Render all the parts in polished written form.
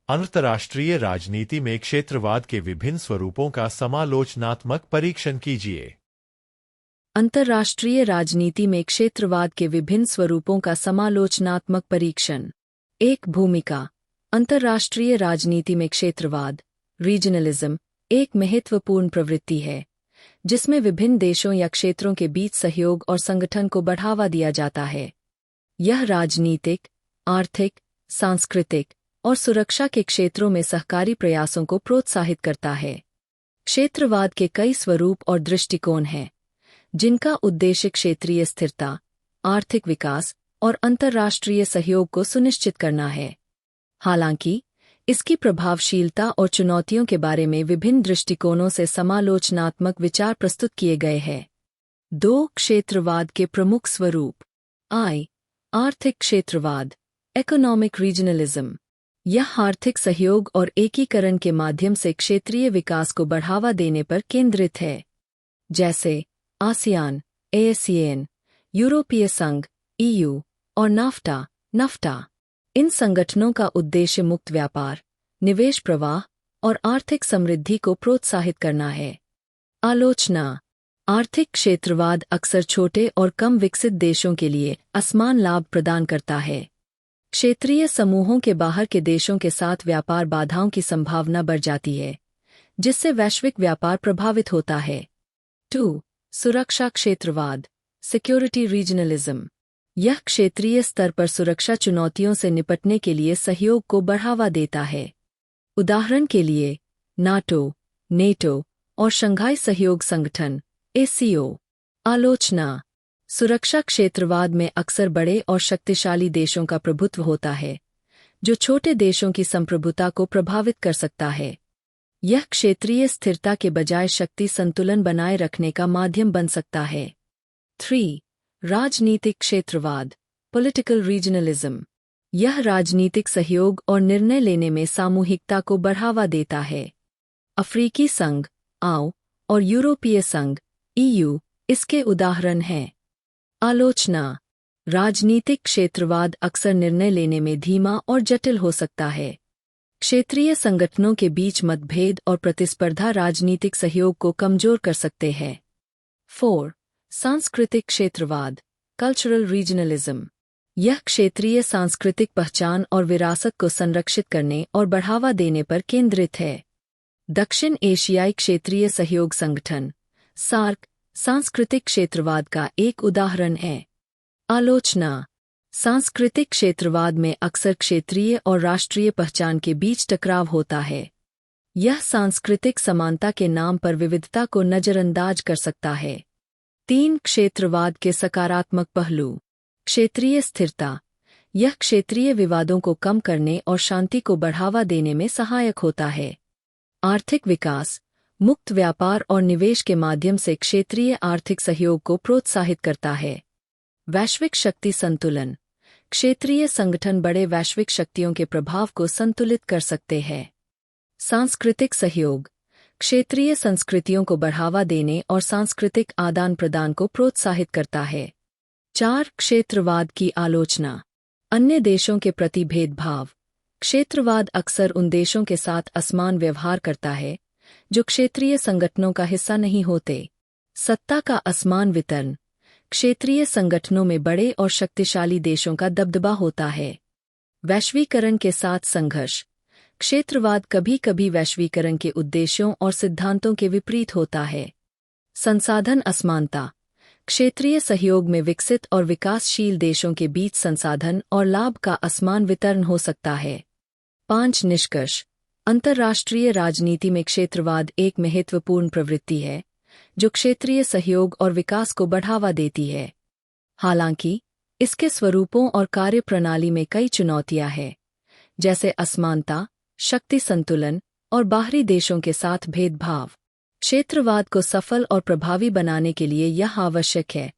अंतर्राष्ट्रीय राजनीति में क्षेत्रवाद के विभिन्न स्वरूपों का समालोचनात्मक परीक्षण कीजिए। अंतर्राष्ट्रीय राजनीति में क्षेत्रवाद के विभिन्न स्वरूपों का समालोचनात्मक परीक्षण। एक भूमिका। अंतर्राष्ट्रीय राजनीति में क्षेत्रवाद, रीजनलिज्म, एक महत्वपूर्ण प्रवृत्ति है जिसमें विभिन्न देशों या क्षेत्रों के बीच सहयोग और संगठन को बढ़ावा दिया जाता है। यह राजनीतिक, आर्थिक, सांस्कृतिक और सुरक्षा के क्षेत्रों में सहकारी प्रयासों को प्रोत्साहित करता है। क्षेत्रवाद के कई स्वरूप और दृष्टिकोण हैं, जिनका उद्देश्य क्षेत्रीय स्थिरता, आर्थिक विकास और अंतर्राष्ट्रीय सहयोग को सुनिश्चित करना है। हालांकि, इसकी प्रभावशीलता और चुनौतियों के बारे में विभिन्न दृष्टिकोणों से समालोचनात्मक विचार प्रस्तुत किए गए हैं। 2. क्षेत्रवाद के प्रमुख स्वरूप। आर्थिक क्षेत्रवाद, इकोनॉमिक रीजनलिज्म। यह आर्थिक सहयोग और एकीकरण के माध्यम से क्षेत्रीय विकास को बढ़ावा देने पर केंद्रित है, जैसे आसियान, ASEAN, यूरोपीय संघ, EU और नाफ्टा। इन संगठनों का उद्देश्य मुक्त व्यापार, निवेश प्रवाह और आर्थिक समृद्धि को प्रोत्साहित करना है। आलोचना। आर्थिक क्षेत्रवाद अक्सर छोटे और कम विकसित देशों के लिए असमान लाभ प्रदान करता है। क्षेत्रीय समूहों के बाहर के देशों के साथ व्यापार बाधाओं की संभावना बढ़ जाती है, जिससे वैश्विक व्यापार प्रभावित होता है। 2. सुरक्षा क्षेत्रवाद, सिक्योरिटी रीजनलिज्म। यह क्षेत्रीय स्तर पर सुरक्षा चुनौतियों से निपटने के लिए सहयोग को बढ़ावा देता है। उदाहरण के लिए, NATO और शंघाई सहयोग संगठन, ASEAN। आलोचना। सुरक्षा क्षेत्रवाद में अक्सर बड़े और शक्तिशाली देशों का प्रभुत्व होता है, जो छोटे देशों की संप्रभुता को प्रभावित कर सकता है। यह क्षेत्रीय स्थिरता के बजाय शक्ति संतुलन बनाए रखने का माध्यम बन सकता है। 3. राजनीतिक क्षेत्रवाद, पॉलिटिकल रीजनलिज्म। यह राजनीतिक सहयोग और निर्णय लेने में सामूहिकता को बढ़ावा देता है। अफ्रीकी संघ, AU और यूरोपीय संघ, EU इसके उदाहरण हैं। आलोचना। राजनीतिक क्षेत्रवाद अक्सर निर्णय लेने में धीमा और जटिल हो सकता है। क्षेत्रीय संगठनों के बीच मतभेद और प्रतिस्पर्धा राजनीतिक सहयोग को कमजोर कर सकते हैं। 4. सांस्कृतिक क्षेत्रवाद, कल्चरल रीजनलिज्म। यह क्षेत्रीय सांस्कृतिक पहचान और विरासत को संरक्षित करने और बढ़ावा देने पर केंद्रित है। दक्षिण एशियाई क्षेत्रीय सहयोग संगठन, SAARC, सांस्कृतिक क्षेत्रवाद का एक उदाहरण है। आलोचना। सांस्कृतिक क्षेत्रवाद में अक्सर क्षेत्रीय और राष्ट्रीय पहचान के बीच टकराव होता है। यह सांस्कृतिक समानता के नाम पर विविधता को नजरअंदाज कर सकता है। 3. क्षेत्रवाद के सकारात्मक पहलू, क्षेत्रीय स्थिरता। यह क्षेत्रीय विवादों को कम करने और शांति को बढ़ावा देने में सहायक होता है। आर्थिक विकास, मुक्त व्यापार और निवेश के माध्यम से क्षेत्रीय आर्थिक सहयोग को प्रोत्साहित करता है। वैश्विक शक्ति संतुलन। क्षेत्रीय संगठन बड़े वैश्विक शक्तियों के प्रभाव को संतुलित कर सकते हैं। सांस्कृतिक सहयोग, क्षेत्रीय संस्कृतियों को बढ़ावा देने और सांस्कृतिक आदान प्रदान को प्रोत्साहित करता है। 4. क्षेत्रवाद की आलोचना, अन्य देशों के प्रति भेदभाव। क्षेत्रवाद अक्सर उन देशों के साथ असमान व्यवहार करता है जो क्षेत्रीय संगठनों का हिस्सा नहीं होते। सत्ता का असमान वितरण। क्षेत्रीय संगठनों में बड़े और शक्तिशाली देशों का दबदबा होता है। वैश्वीकरण के साथ संघर्ष। क्षेत्रवाद कभी-कभी वैश्वीकरण के उद्देश्यों और सिद्धांतों के विपरीत होता है। संसाधन असमानता। क्षेत्रीय सहयोग में विकसित और विकासशील देशों के बीच संसाधन और लाभ का असमान वितरण हो सकता है। 5. निष्कर्ष। अंतर्राष्ट्रीय राजनीति में क्षेत्रवाद एक महत्वपूर्ण प्रवृत्ति है जो क्षेत्रीय सहयोग और विकास को बढ़ावा देती है। हालांकि, इसके स्वरूपों और कार्यप्रणाली में कई चुनौतियां हैं, जैसे असमानता, शक्ति संतुलन और बाहरी देशों के साथ भेदभाव। क्षेत्रवाद को सफल और प्रभावी बनाने के लिए यह आवश्यक है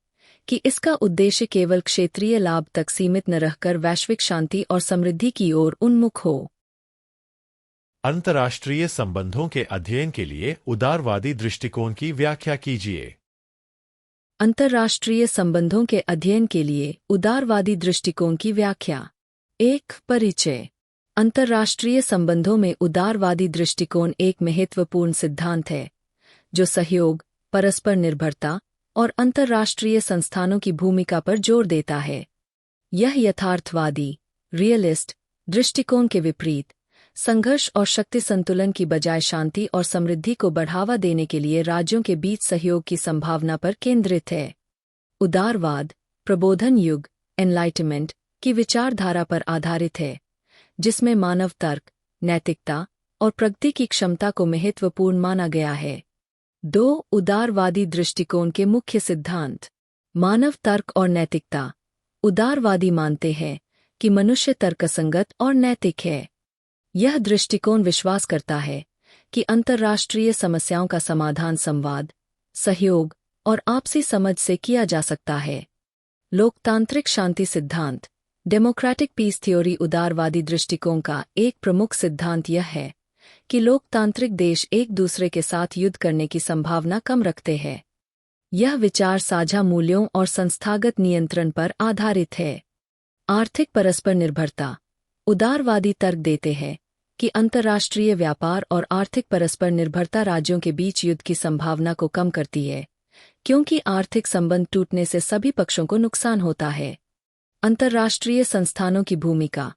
कि इसका उद्देश्य केवल क्षेत्रीय लाभ तक सीमित न रहकर वैश्विक शांति और समृद्धि की ओर उन्मुख हो। अंतर्राष्ट्रीय संबंधों के अध्ययन के लिए उदारवादी दृष्टिकोण की व्याख्या कीजिए। अंतर्राष्ट्रीय संबंधों के अध्ययन के लिए उदारवादी दृष्टिकोण की व्याख्या। 1. परिचय। अंतर्राष्ट्रीय संबंधों में उदारवादी दृष्टिकोण एक महत्वपूर्ण सिद्धांत है जो सहयोग, परस्पर निर्भरता और अंतर्राष्ट्रीय संस्थानों की भूमिका पर जोर देता है। यह यथार्थवादी, रियलिस्ट दृष्टिकोण के विपरीत संघर्ष और शक्ति संतुलन की बजाय शांति और समृद्धि को बढ़ावा देने के लिए राज्यों के बीच सहयोग की संभावना पर केंद्रित है। उदारवाद प्रबोधन युग एनलाइटमेंट की विचारधारा पर आधारित है, जिसमें मानव तर्क, नैतिकता और प्रगति की क्षमता को महत्वपूर्ण माना गया है। 2 उदारवादी दृष्टिकोण के मुख्य सिद्धांत। मानव तर्क और नैतिकता। उदारवादी मानते हैं कि मनुष्य तर्कसंगत और नैतिक है। यह दृष्टिकोण विश्वास करता है कि अंतर्राष्ट्रीय समस्याओं का समाधान संवाद, सहयोग और आपसी समझ से किया जा सकता है। लोकतांत्रिक शांति सिद्धांत डेमोक्रेटिक पीस थ्योरी। उदारवादी दृष्टिकोण का एक प्रमुख सिद्धांत यह है कि लोकतांत्रिक देश एक दूसरे के साथ युद्ध करने की संभावना कम रखते हैं। यह विचार साझा मूल्यों और संस्थागत नियंत्रण पर आधारित है। आर्थिक परस्पर निर्भरता। उदारवादी तर्क देते हैं कि अंतर्राष्ट्रीय व्यापार और आर्थिक परस्पर निर्भरता राज्यों के बीच युद्ध की संभावना को कम करती है, क्योंकि आर्थिक संबंध टूटने से सभी पक्षों को नुकसान होता है। अंतर्राष्ट्रीय संस्थानों की भूमिका।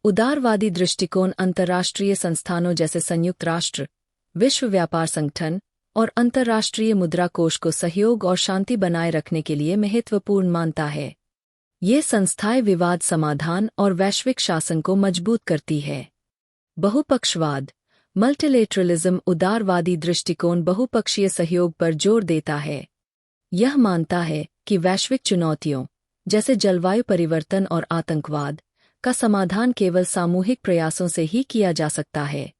उदारवादी दृष्टिकोण अंतर्राष्ट्रीय संस्थानों जैसे संयुक्त राष्ट्र, विश्व व्यापार संगठन और अंतर्राष्ट्रीय मुद्रा कोष को सहयोग और शांति बनाए रखने के लिए महत्वपूर्ण मानता है। ये संस्थाएं विवाद समाधान और वैश्विक शासन को मजबूत करती है। बहुपक्षवाद मल्टीलेटरलिज्म। उदारवादी दृष्टिकोण बहुपक्षीय सहयोग पर जोर देता है। यह मानता है कि वैश्विक चुनौतियों जैसे जलवायु परिवर्तन और आतंकवाद का समाधान केवल सामूहिक प्रयासों से ही किया जा सकता है।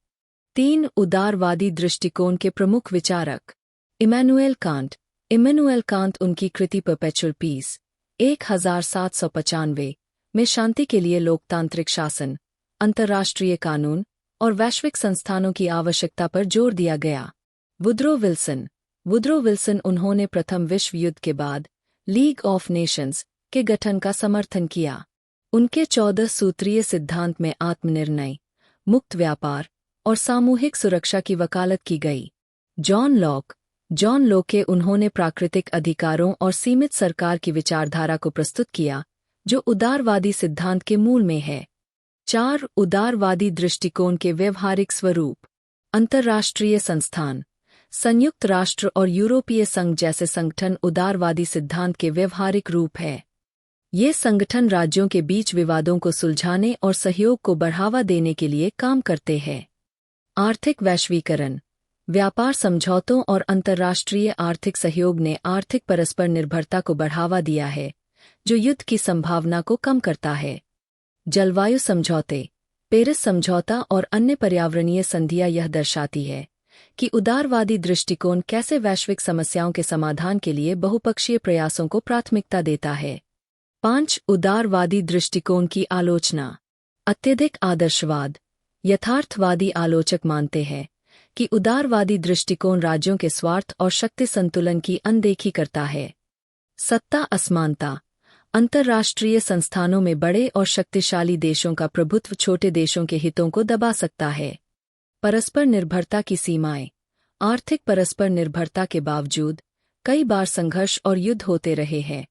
3 उदारवादी दृष्टिकोण के प्रमुख विचारक। Immanuel Kant. इमैनुएल कांट उनकी कृति परपेचुअल पीस 1795 में शांति के लिए लोकतांत्रिक शासन, अंतर्राष्ट्रीय कानून और वैश्विक संस्थानों की आवश्यकता पर जोर दिया गया। Woodrow Wilson. वुड्रो विल्सन उन्होंने प्रथम विश्व युद्ध के बाद लीग ऑफ नेशंस के गठन का समर्थन किया। उनके 14 सूत्रीय सिद्धांत में आत्मनिर्णय, मुक्त व्यापार और सामूहिक सुरक्षा की वकालत की गई। John Locke. जॉन लोके उन्होंने प्राकृतिक अधिकारों और सीमित सरकार की विचारधारा को प्रस्तुत किया, जो उदारवादी सिद्धांत के मूल में है। 4 उदारवादी दृष्टिकोण के व्यवहारिक स्वरूप। अंतर्राष्ट्रीय संस्थान। संयुक्त राष्ट्र और यूरोपीय संघ जैसे संगठन उदारवादी सिद्धांत के व्यवहारिक रूप है। ये संगठन राज्यों के बीच विवादों को सुलझाने और सहयोग को बढ़ावा देने के लिए काम करते हैं। आर्थिक वैश्वीकरण। व्यापार समझौतों और अंतर्राष्ट्रीय आर्थिक सहयोग ने आर्थिक परस्पर निर्भरता को बढ़ावा दिया है, जो युद्ध की संभावना को कम करता है। जलवायु समझौते। पेरिस समझौता और अन्य पर्यावरणीय संधियां यह दर्शाती है कि उदारवादी दृष्टिकोण कैसे वैश्विक समस्याओं के समाधान के लिए बहुपक्षीय प्रयासों को प्राथमिकता देता है। 5 उदारवादी दृष्टिकोण की आलोचना। अत्यधिक आदर्शवाद। यथार्थवादी आलोचक मानते हैं कि उदारवादी दृष्टिकोण राज्यों के स्वार्थ और शक्ति संतुलन की अनदेखी करता है। सत्ता असमानता। अंतर्राष्ट्रीय संस्थानों में बड़े और शक्तिशाली देशों का प्रभुत्व छोटे देशों के हितों को दबा सकता है। परस्पर निर्भरता की सीमाएं। आर्थिक परस्पर निर्भरता के बावजूद कई बार संघर्ष और युद्ध होते रहे हैं,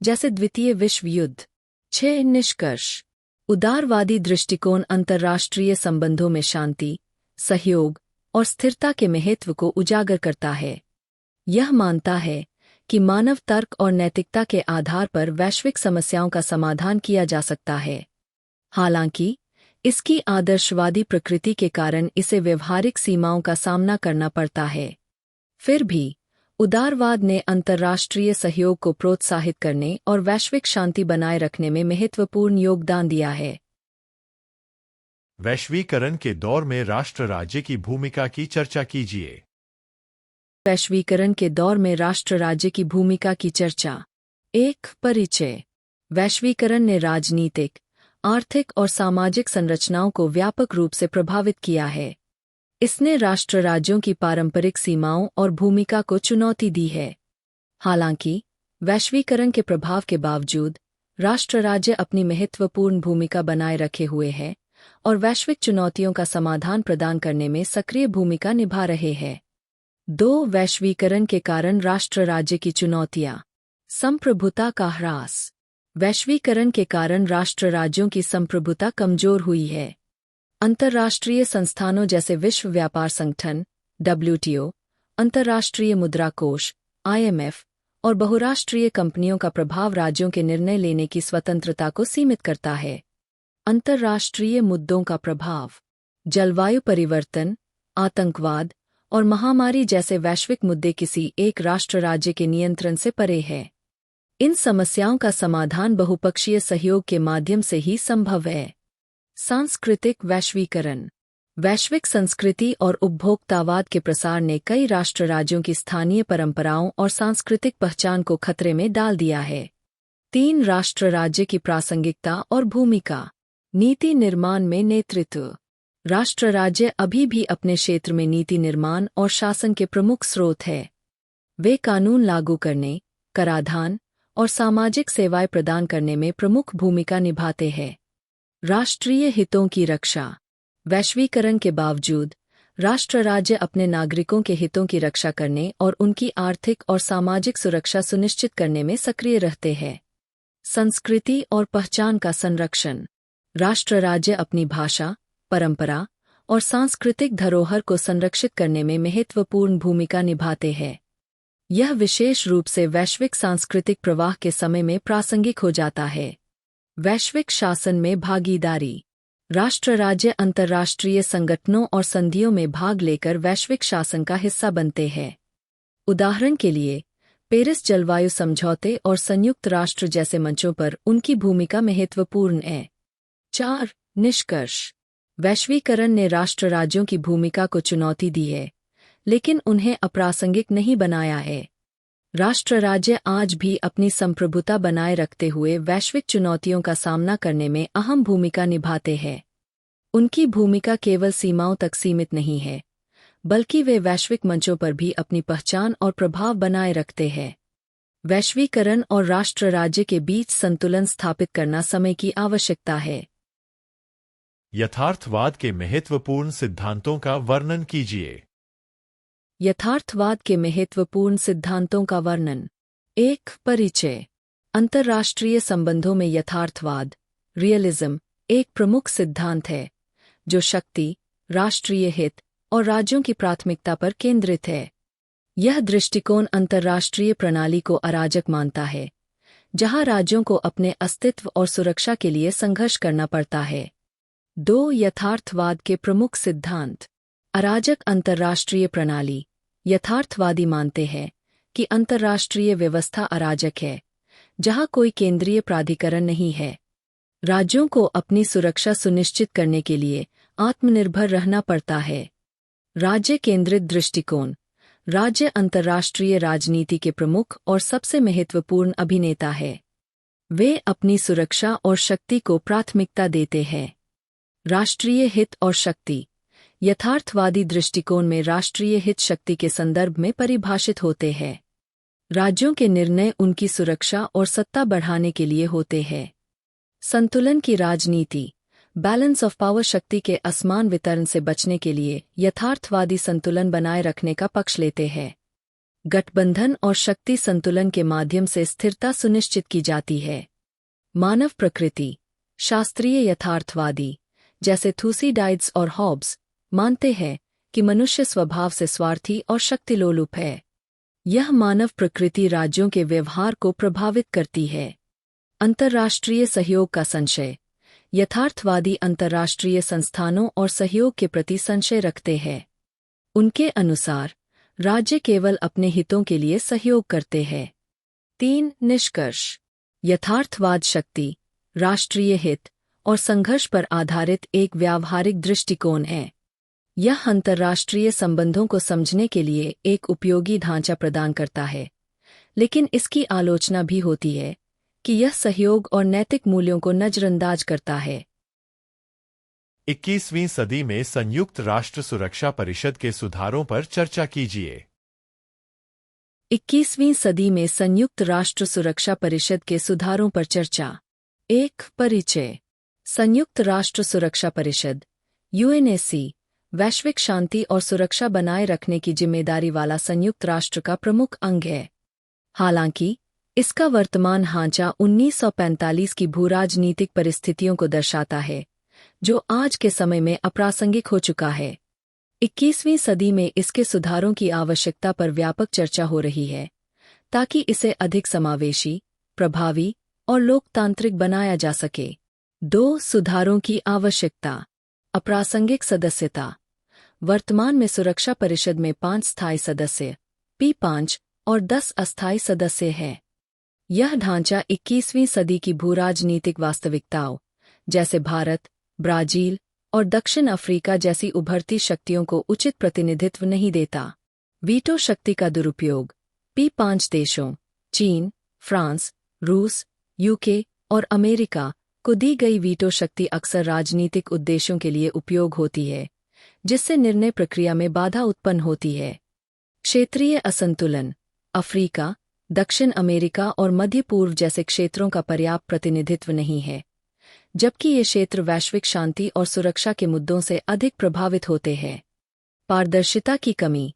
जैसे द्वितीय विश्व युद्ध। 6 निष्कर्ष। उदारवादी दृष्टिकोण अंतर्राष्ट्रीय संबंधों में शांति, सहयोग और स्थिरता के महत्व को उजागर करता है। यह मानता है कि मानव तर्क और नैतिकता के आधार पर वैश्विक समस्याओं का समाधान किया जा सकता है। हालांकि इसकी आदर्शवादी प्रकृति के कारण इसे व्यवहारिक सीमाओं का सामना करना पड़ता है। फिर भी उदारवाद ने अंतर्राष्ट्रीय सहयोग को प्रोत्साहित करने और वैश्विक शांति बनाए रखने में महत्वपूर्ण योगदान दिया है। वैश्वीकरण के दौर में राष्ट्र राज्य की भूमिका की चर्चा कीजिए। वैश्वीकरण के दौर में राष्ट्र राज्य की भूमिका की चर्चा। 1 परिचय। वैश्वीकरण ने राजनीतिक, आर्थिक और सामाजिक संरचनाओं को व्यापक रूप से प्रभावित किया है। इसने राष्ट्र राज्यों की पारंपरिक सीमाओं और भूमिका को चुनौती दी है। हालांकि वैश्वीकरण के प्रभाव के बावजूद राष्ट्र राज्य अपनी महत्वपूर्ण भूमिका बनाए रखे हुए हैं और वैश्विक चुनौतियों का समाधान प्रदान करने में सक्रिय भूमिका निभा रहे हैं। 2. वैश्वीकरण के कारण राष्ट्र राज्य की चुनौतियां। संप्रभुता का ह्रास। वैश्वीकरण के कारण राष्ट्र राज्यों की संप्रभुता कमजोर हुई है। अंतर्राष्ट्रीय संस्थानों जैसे विश्व व्यापार संगठन WTO, अंतर्राष्ट्रीय मुद्रा कोष IMF और बहुराष्ट्रीय कंपनियों का प्रभाव राज्यों के निर्णय लेने की स्वतंत्रता को सीमित करता है। अंतर्राष्ट्रीय मुद्दों का प्रभाव। जलवायु परिवर्तन, आतंकवाद और महामारी जैसे वैश्विक मुद्दे किसी एक राष्ट्र राज्य के नियंत्रण से परे है। इन समस्याओं का समाधान बहुपक्षीय सहयोग के माध्यम से ही संभव है। सांस्कृतिक वैश्वीकरण। वैश्विक संस्कृति और उपभोक्तावाद के प्रसार ने कई राष्ट्र राज्यों की स्थानीय परंपराओं और सांस्कृतिक पहचान को खतरे में डाल दिया है। 3. राष्ट्र राज्य की प्रासंगिकता और भूमिका। नीति निर्माण में नेतृत्व। राष्ट्र राज्य अभी भी अपने क्षेत्र में नीति निर्माण और शासन के प्रमुख स्रोत है। वे कानून लागू करने, कराधान और सामाजिक सेवाएं प्रदान करने में प्रमुख भूमिका निभाते हैं। राष्ट्रीय हितों की रक्षा। वैश्वीकरण के बावजूद राष्ट्र राज्य अपने नागरिकों के हितों की रक्षा करने और उनकी आर्थिक और सामाजिक सुरक्षा सुनिश्चित करने में सक्रिय रहते हैं। संस्कृति और पहचान का संरक्षण। राष्ट्र राज्य अपनी भाषा, परंपरा और सांस्कृतिक धरोहर को संरक्षित करने में महत्वपूर्ण भूमिका निभाते हैं। यह विशेष रूप से वैश्विक सांस्कृतिक प्रवाह के समय में प्रासंगिक हो जाता है। वैश्विक शासन में भागीदारी। राष्ट्र राज्य अंतर्राष्ट्रीय संगठनों और संधियों में भाग लेकर वैश्विक शासन का हिस्सा बनते हैं। उदाहरण के लिए, पेरिस जलवायु समझौते और संयुक्त राष्ट्र जैसे मंचों पर उनकी भूमिका महत्वपूर्ण है। 4. निष्कर्ष। वैश्वीकरण ने राष्ट्र राज्यों की भूमिका को चुनौती दी है, लेकिन उन्हें अप्रासंगिक नहीं बनाया है। राष्ट्र राज्य आज भी अपनी संप्रभुता बनाए रखते हुए वैश्विक चुनौतियों का सामना करने में अहम भूमिका निभाते हैं। उनकी भूमिका केवल सीमाओं तक सीमित नहीं है, बल्कि वे वैश्विक मंचों पर भी अपनी पहचान और प्रभाव बनाए रखते हैं। वैश्वीकरण और राष्ट्र राज्य के बीच संतुलन स्थापित करना समय की आवश्यकता है। यथार्थवाद के महत्वपूर्ण सिद्धांतों का वर्णन कीजिए। यथार्थवाद के महत्वपूर्ण सिद्धांतों का वर्णन। 1. परिचय। अंतर्राष्ट्रीय संबंधों में यथार्थवाद रियलिज्म एक प्रमुख सिद्धांत है, जो शक्ति, राष्ट्रीय हित और राज्यों की प्राथमिकता पर केंद्रित है। यह दृष्टिकोण अंतर्राष्ट्रीय प्रणाली को अराजक मानता है, जहां राज्यों को अपने अस्तित्व और सुरक्षा के लिए संघर्ष करना पड़ता है। 2. यथार्थवाद के प्रमुख सिद्धांत। अराजक अंतर्राष्ट्रीय प्रणाली। यथार्थवादी मानते हैं कि अंतर्राष्ट्रीय व्यवस्था अराजक है, जहां कोई केंद्रीय प्राधिकरण नहीं है। राज्यों को अपनी सुरक्षा सुनिश्चित करने के लिए आत्मनिर्भर रहना पड़ता है। राज्य केंद्रित दृष्टिकोण। राज्य अंतर्राष्ट्रीय राजनीति के प्रमुख और सबसे महत्वपूर्ण अभिनेता है। वे अपनी सुरक्षा और शक्ति को प्राथमिकता देते हैं। राष्ट्रीय हित और शक्ति। यथार्थवादी दृष्टिकोण में राष्ट्रीय हित शक्ति के संदर्भ में परिभाषित होते हैं। राज्यों के निर्णय उनकी सुरक्षा और सत्ता बढ़ाने के लिए होते हैं। संतुलन की राजनीति। बैलेंस ऑफ पावर शक्ति के असमान वितरण से बचने के लिए यथार्थवादी संतुलन बनाए रखने का पक्ष लेते हैं। गठबंधन और शक्ति संतुलन के माध्यम से स्थिरता सुनिश्चित की जाती है। मानव प्रकृति। शास्त्रीय यथार्थवादी, जैसे थुसिडाइड्स और हॉब्स, मानते हैं कि मनुष्य स्वभाव से स्वार्थी और शक्तिलोलुप है। यह मानव प्रकृति राज्यों के व्यवहार को प्रभावित करती है। अंतर्राष्ट्रीय सहयोग का संशय। यथार्थवादी अंतर्राष्ट्रीय संस्थानों और सहयोग के प्रति संशय रखते हैं। उनके अनुसार राज्य केवल अपने हितों के लिए सहयोग करते हैं। 3. निष्कर्ष। यथार्थवाद शक्ति, राष्ट्रीय हित और संघर्ष पर आधारित एक व्यावहारिक दृष्टिकोण है। यह अंतर्राष्ट्रीय संबंधों को समझने के लिए एक उपयोगी ढांचा प्रदान करता है, लेकिन इसकी आलोचना भी होती है कि यह सहयोग और नैतिक मूल्यों को नजरअंदाज करता है। 21वीं सदी में संयुक्त राष्ट्र सुरक्षा परिषद के सुधारों पर चर्चा कीजिए। 21वीं सदी में संयुक्त राष्ट्र सुरक्षा परिषद के सुधारों पर चर्चा। 1. परिचय। संयुक्त राष्ट्र सुरक्षा परिषद यूएनएससी वैश्विक शांति और सुरक्षा बनाए रखने की जिम्मेदारी वाला संयुक्त राष्ट्र का प्रमुख अंग है। हालांकि इसका वर्तमान ढांचा 1945 की भूराजनीतिक परिस्थितियों को दर्शाता है, जो आज के समय में अप्रासंगिक हो चुका है। 21वीं सदी में इसके सुधारों की आवश्यकता पर व्यापक चर्चा हो रही है, ताकि इसे अधिक समावेशी, प्रभावी और लोकतांत्रिक बनाया जा सके। 2 सुधारों की आवश्यकता। अप्रासंगिक सदस्यता। वर्तमान में सुरक्षा परिषद में 5 स्थायी सदस्य P5 और 10 अस्थायी सदस्य हैं। यह ढांचा 21वीं सदी की भूराजनीतिक वास्तविकताओं, जैसे भारत, ब्राजील और दक्षिण अफ्रीका जैसी उभरती शक्तियों को उचित प्रतिनिधित्व नहीं देता। वीटो शक्ति का दुरुपयोग। P5 देशों चीन, फ्रांस, रूस, यूके और अमेरिका को दी गई वीटो शक्ति अक्सर राजनीतिक उद्देश्यों के लिए उपयोग होती है, जिससे निर्णय प्रक्रिया में बाधा उत्पन्न होती है। क्षेत्रीय असंतुलन। अफ्रीका, दक्षिण अमेरिका और मध्य पूर्व जैसे क्षेत्रों का पर्याप्त प्रतिनिधित्व नहीं है, जबकि ये क्षेत्र वैश्विक शांति और सुरक्षा के मुद्दों से अधिक प्रभावित होते हैं। पारदर्शिता की कमी।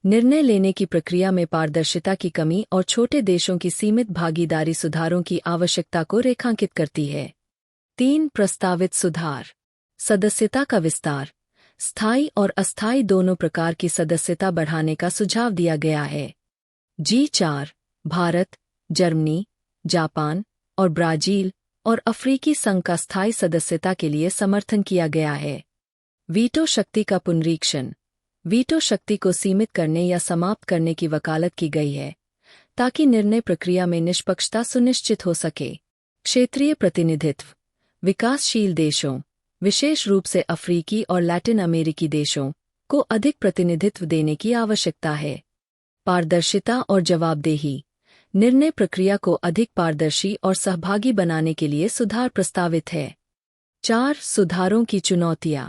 निर्णय लेने की प्रक्रिया में पारदर्शिता की कमी और छोटे देशों की सीमित भागीदारी सुधारों की आवश्यकता को रेखांकित करती है। 3 प्रस्तावित सुधार। सदस्यता का विस्तार। स्थायी और अस्थायी दोनों प्रकार की सदस्यता बढ़ाने का सुझाव दिया गया है। G4 भारत, जर्मनी, जापान और ब्राजील और अफ्रीकी संघ का स्थायी सदस्यता के लिए समर्थन किया गया है। वीटो शक्ति का पुनरीक्षण। वीटो शक्ति को सीमित करने या समाप्त करने की वकालत की गई है, ताकि निर्णय प्रक्रिया में निष्पक्षता सुनिश्चित हो सके। क्षेत्रीय प्रतिनिधित्व। विकासशील देशों, विशेष रूप से अफ्रीकी और लैटिन अमेरिकी देशों, को अधिक प्रतिनिधित्व देने की आवश्यकता है। पारदर्शिता और जवाबदेही। निर्णय प्रक्रिया को अधिक पारदर्शी और सहभागी बनाने के लिए सुधार प्रस्तावित है। 4 सुधारों की चुनौतियां।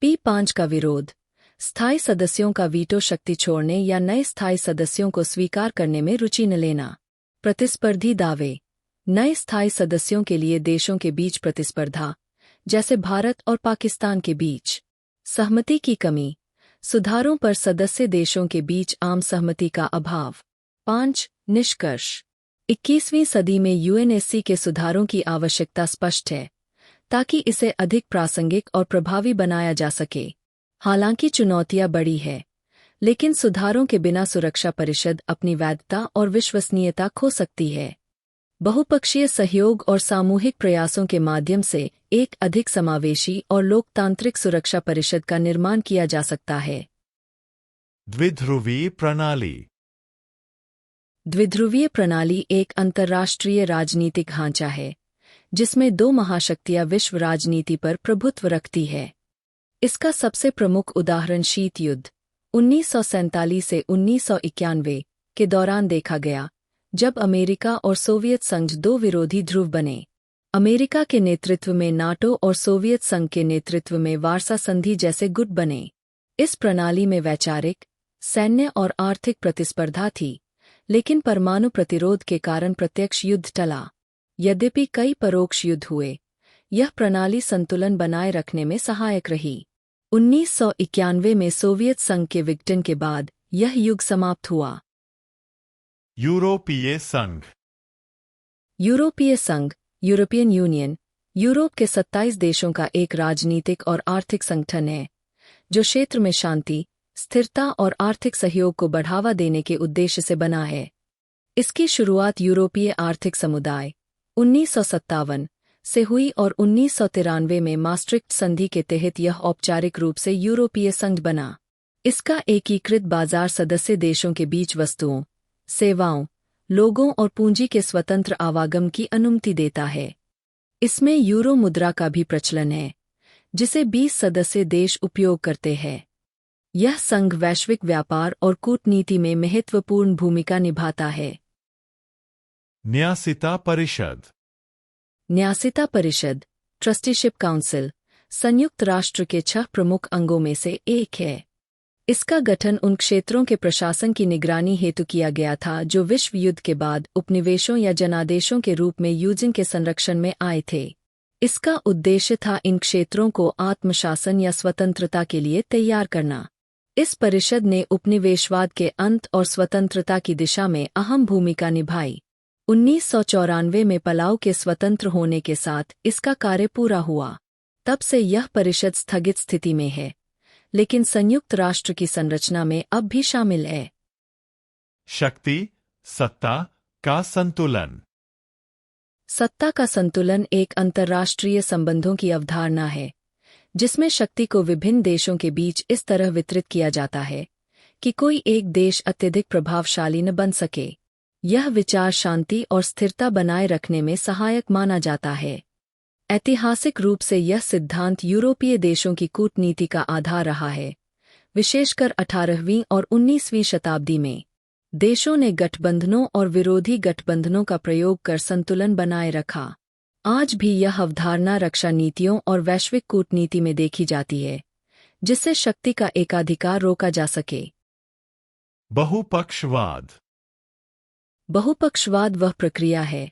P5 का विरोध। स्थायी सदस्यों का वीटो शक्ति छोड़ने या नए स्थायी सदस्यों को स्वीकार करने में रुचि न लेना। प्रतिस्पर्धी दावे। नए स्थायी सदस्यों के लिए देशों के बीच प्रतिस्पर्धा, जैसे भारत और पाकिस्तान के बीच। सहमति की कमी। सुधारों पर सदस्य देशों के बीच आम सहमति का अभाव। 5 निष्कर्ष। 21वीं सदी में यूएनएससी के सुधारों की आवश्यकता स्पष्ट है, ताकि इसे अधिक प्रासंगिक और प्रभावी बनाया जा सके। हालांकि चुनौतियां बड़ी है, लेकिन सुधारों के बिना सुरक्षा परिषद अपनी वैधता और विश्वसनीयता खो सकती है। बहुपक्षीय सहयोग और सामूहिक प्रयासों के माध्यम से एक अधिक समावेशी और लोकतांत्रिक सुरक्षा परिषद का निर्माण किया जा सकता है। द्विध्रुवीय प्रणाली। द्विध्रुवीय प्रणाली एक अंतर्राष्ट्रीय राजनीतिक ढांचा है, जिसमें 2 महाशक्तियां विश्व राजनीति पर प्रभुत्व रखती है। इसका सबसे प्रमुख उदाहरण शीत युद्ध 1947 से 1991 के दौरान देखा गया, जब अमेरिका और सोवियत संघ 2 विरोधी ध्रुव बने। अमेरिका के नेतृत्व में नाटो और सोवियत संघ के नेतृत्व में वार्सा संधि जैसे गुट बने। इस प्रणाली में वैचारिक, सैन्य और आर्थिक प्रतिस्पर्धा थी, लेकिन परमाणु प्रतिरोध के कारण प्रत्यक्ष युद्ध टला। यद्यपि कई परोक्ष युद्ध हुए, यह प्रणाली संतुलन बनाए रखने में सहायक रही। 1991 में सोवियत संघ के विघटन के बाद यह युग समाप्त हुआ। यूरोपीय संघ। यूरोपीय संघ, यूरोपियन यूनियन, यूरोप के 27 देशों का एक राजनीतिक और आर्थिक संगठन है, जो क्षेत्र में शांति, स्थिरता और आर्थिक सहयोग को बढ़ावा देने के उद्देश्य से बना है। इसकी शुरुआत यूरोपीय आर्थिक समुदाय 1957 से हुई और 1993 में maastricht संधि के तहत यह औपचारिक रूप से यूरोपीय संघ बना। इसका एकीकृत बाजार सदस्य देशों के बीच वस्तुओं, सेवाओं, लोगों और पूंजी के स्वतंत्र आवागम की अनुमति देता है। इसमें यूरो मुद्रा का भी प्रचलन है, जिसे 20 सदस्य देश उपयोग करते हैं। यह संघ वैश्विक व्यापार और कूटनीति में महत्वपूर्ण भूमिका निभाता है। न्यासिता परिषद। न्यासिता परिषद, ट्रस्टीशिप काउंसिल, संयुक्त राष्ट्र के 6 प्रमुख अंगों में से एक है। इसका गठन उन क्षेत्रों के प्रशासन की निगरानी हेतु किया गया था जो विश्व युद्ध के बाद उपनिवेशों या जनादेशों के रूप में यूजिंग के संरक्षण में आए थे। इसका उद्देश्य था इन क्षेत्रों को आत्मशासन या स्वतंत्रता के लिए तैयार करना। इस परिषद ने उपनिवेशवाद के अंत और स्वतंत्रता की दिशा में अहम भूमिका निभाई। 1994 में पलाऊ के स्वतंत्र होने के साथ इसका कार्य पूरा हुआ। तब से यह परिषद स्थगित स्थिति में है, लेकिन संयुक्त राष्ट्र की संरचना में अब भी शामिल है। शक्ति, सत्ता का संतुलन। सत्ता का संतुलन एक अंतर्राष्ट्रीय संबंधों की अवधारणा है, जिसमें शक्ति को विभिन्न देशों के बीच इस तरह वितरित किया जाता है कि कोई एक देश अत्यधिक प्रभावशाली न बन सके। यह विचार शांति और स्थिरता बनाए रखने में सहायक माना जाता है। ऐतिहासिक रूप से यह सिद्धांत यूरोपीय देशों की कूटनीति का आधार रहा है, विशेषकर 18वीं और 19वीं शताब्दी में। देशों ने गठबंधनों और विरोधी गठबंधनों का प्रयोग कर संतुलन बनाए रखा। आज भी यह अवधारणा रक्षा नीतियों और वैश्विक कूटनीति में देखी जाती है, जिससे शक्ति का एकाधिकार रोका जा सके। बहुपक्षवाद। बहुपक्षवाद वह प्रक्रिया है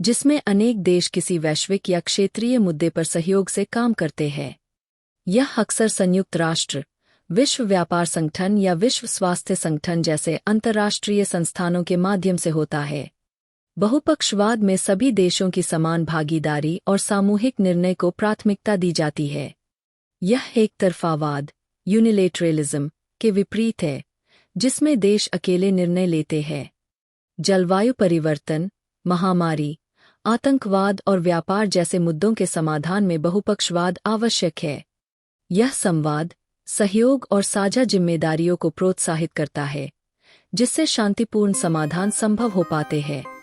जिसमें अनेक देश किसी वैश्विक या क्षेत्रीय मुद्दे पर सहयोग से काम करते हैं। यह अक्सर संयुक्त राष्ट्र, विश्व व्यापार संगठन या विश्व स्वास्थ्य संगठन जैसे अंतर्राष्ट्रीय संस्थानों के माध्यम से होता है। बहुपक्षवाद में सभी देशों की समान भागीदारी और सामूहिक निर्णय को प्राथमिकता दी जाती है। यह एकतरफावाद, यूनिलेटरलिज्म, के विपरीत है, जिसमें देश अकेले निर्णय लेते हैं। जलवायु परिवर्तन, महामारी, आतंकवाद और व्यापार जैसे मुद्दों के समाधान में बहुपक्षवाद आवश्यक है। यह संवाद, सहयोग और साझा जिम्मेदारियों को प्रोत्साहित करता है, जिससे शांतिपूर्ण समाधान संभव हो पाते हैं।